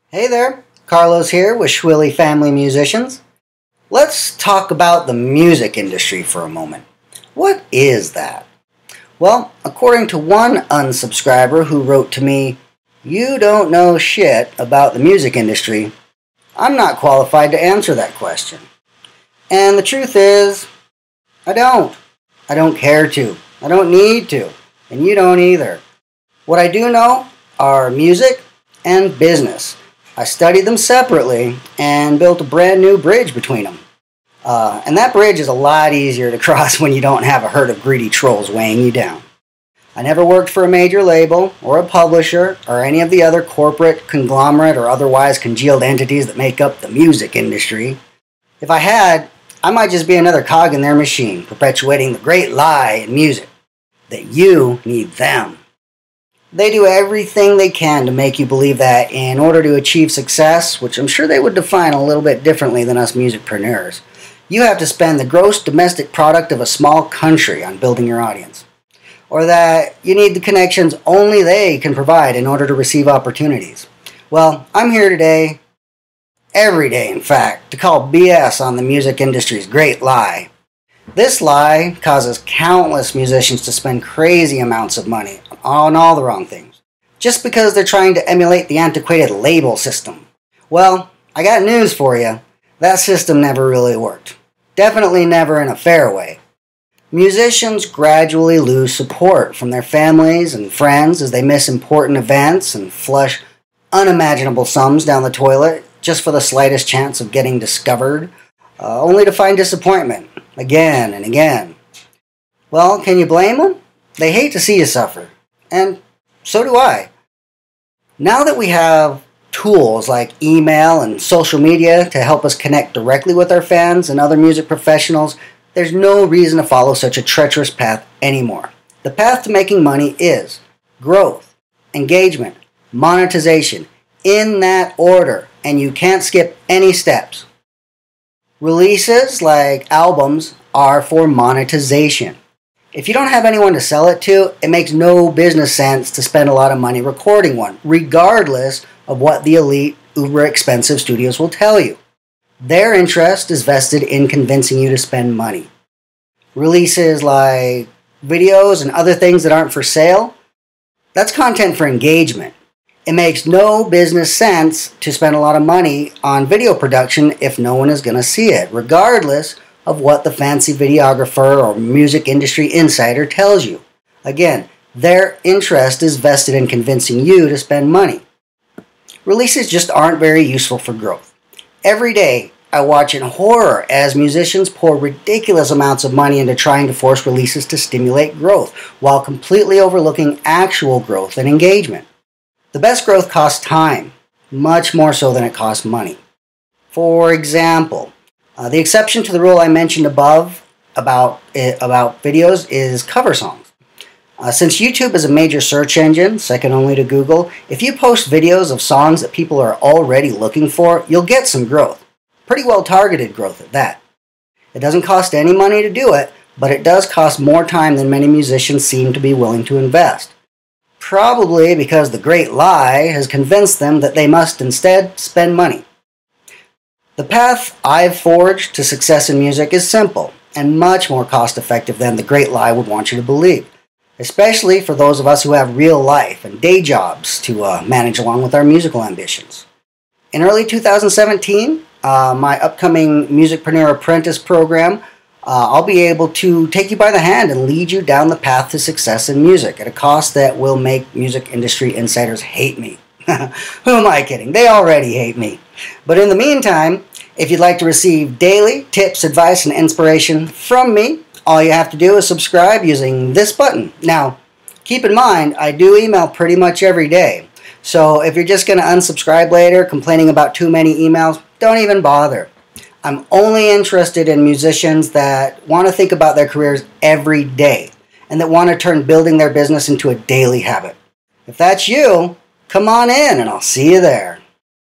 Hey there, Carlos here with Schwilly Family Musicians. Let's talk about the music industry for a moment. What is that? Well, according to one unsubscriber who wrote to me, "You don't know shit about the music industry," I'm not qualified to answer that question. And the truth is, I don't. I don't care to. I don't need to. And you don't either. What I do know are music and business. I studied them separately and built a brand new bridge between them. And that bridge is a lot easier to cross when you don't have a herd of greedy trolls weighing you down. I never worked for a major label or a publisher or any of the other corporate, conglomerate, or otherwise congealed entities that make up the music industry. If I had, I might just be another cog in their machine, perpetuating the great lie in music, that you need them. They do everything they can to make you believe that in order to achieve success, which I'm sure they would define a little bit differently than us musicpreneurs, you have to spend the gross domestic product of a small country on building your audience. Or that you need the connections only they can provide in order to receive opportunities. Well, I'm here today, every day in fact, to call BS on the music industry's great lie. This lie causes countless musicians to spend crazy amounts of money on all the wrong things, just because they're trying to emulate the antiquated label system. Well, I got news for you. That system never really worked. Definitely never in a fair way. Musicians gradually lose support from their families and friends as they miss important events and flush unimaginable sums down the toilet just for the slightest chance of getting discovered, only to find disappointment again and again. Well, can you blame them? They hate to see you suffer. And so do I. Now that we have tools like email and social media to help us connect directly with our fans and other music professionals, there's no reason to follow such a treacherous path anymore. The path to making money is growth, engagement, monetization, in that order, and you can't skip any steps. Releases, like albums, are for monetization. If you don't have anyone to sell it to, it makes no business sense to spend a lot of money recording one, regardless of what the elite, uber-expensive studios will tell you. Their interest is vested in convincing you to spend money. Releases like videos and other things that aren't for sale, that's content for engagement. It makes no business sense to spend a lot of money on video production if no one is going to see it, regardless of what the fancy videographer or music industry insider tells you. Again, their interest is vested in convincing you to spend money. Releases just aren't very useful for growth. Every day, I watch in horror as musicians pour ridiculous amounts of money into trying to force releases to stimulate growth, while completely overlooking actual growth and engagement. The best growth costs time, much more so than it costs money. For example, the exception to the rule I mentioned above about videos is cover songs. Since YouTube is a major search engine, second only to Google, if you post videos of songs that people are already looking for, you'll get some growth. Pretty well targeted growth at that. It doesn't cost any money to do it, but it does cost more time than many musicians seem to be willing to invest. Probably because the great lie has convinced them that they must instead spend money. The path I've forged to success in music is simple and much more cost-effective than the great lie would want you to believe, especially for those of us who have real life and day jobs to manage along with our musical ambitions. In early 2017, my upcoming Musicpreneur Apprentice program, I'll be able to take you by the hand and lead you down the path to success in music at a cost that will make music industry insiders hate me. Who am I kidding? They already hate me. But in the meantime, if you'd like to receive daily tips, advice, and inspiration from me, all you have to do is subscribe using this button. Now, keep in mind, I do email pretty much every day. So if you're just going to unsubscribe later, complaining about too many emails, don't even bother. I'm only interested in musicians that want to think about their careers every day and that want to turn building their business into a daily habit. If that's you, come on in and I'll see you there.